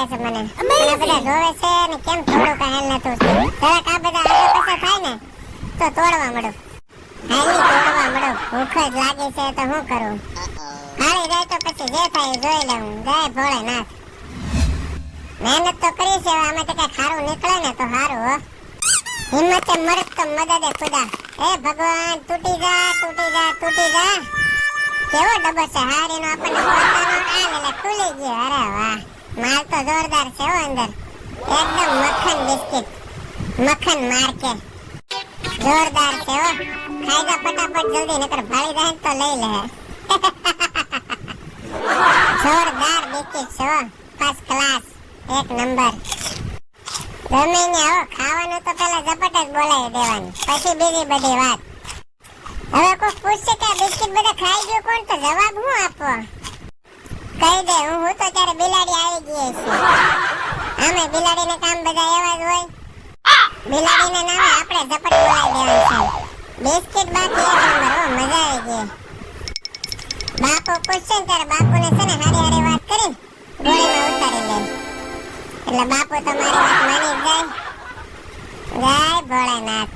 લાગે છે મને. આ બધા જોવે છે ને કેમ થોડું કહેલ નતું. જરાક આ બધા આગળ પાછળ થાય ને તો તોડવા મળું. હાલી તોડવા મળું. ભૂખ જ લાગે છે તો શું કરું? હાલી જાય તો પછી જે થાય એ જોઈ લઉં. જય ભોળેનાથ. મહેનત તો કરી છે, આમાં તો કઈ ખારું નીકળે ને તો સારું હો. હિંમતે મરદ તો મદદે ખુદા. હે ભગવાન, તૂટી જા, તૂટી જા, તૂટી જા. કેવો ડબ્બો છે હારીનો, આપણને પોતાનો આ એટલે ખુલી ગયો. અરે વાહ, માલ તો જોરદાર છે હો અંદર. એકદમ મક્ખન બિસ્કિટ, મક્ખન માર્કે. જોરદાર છે હો. ખાઈ જા ફટાફટ જલ્દી, નકર ભાળી જાય તો લઈ લે. જોરદાર બિસ્કિટ છે હો, ફર્સ્ટ ક્લાસ, એક નંબર. ગમે ને હો, ખાવાનું તો પેલા ઝપટ જ બોલાવી દેવાનું, પછી બીજી બધી વાત. હવે કોઈ પૂછશે કે બિસ્કિટ બધા ખાઈ ગયો કોણ, તો જવાબ હું આપવો? કહી દે હું તો ત્યારે બિલાડી આવી ગઈ છે. આમે બિલાડીને કામ બધા એવા જ હોય. બિલાડીને નામે આપણે ઝપટ બોલાવી દેવાનું છે. બિસ્કિટ બાકી એક નંબર હો, મજા આવી ગઈ. બાપુ પૂછશે ને ત્યારે બાપુને છે ને હારી હારી વાત કરી ગોળીમાં ઉતારી લે, એટલે બાપુ તો મારી વાત માની જ જાય. જય ભોળેનાથ.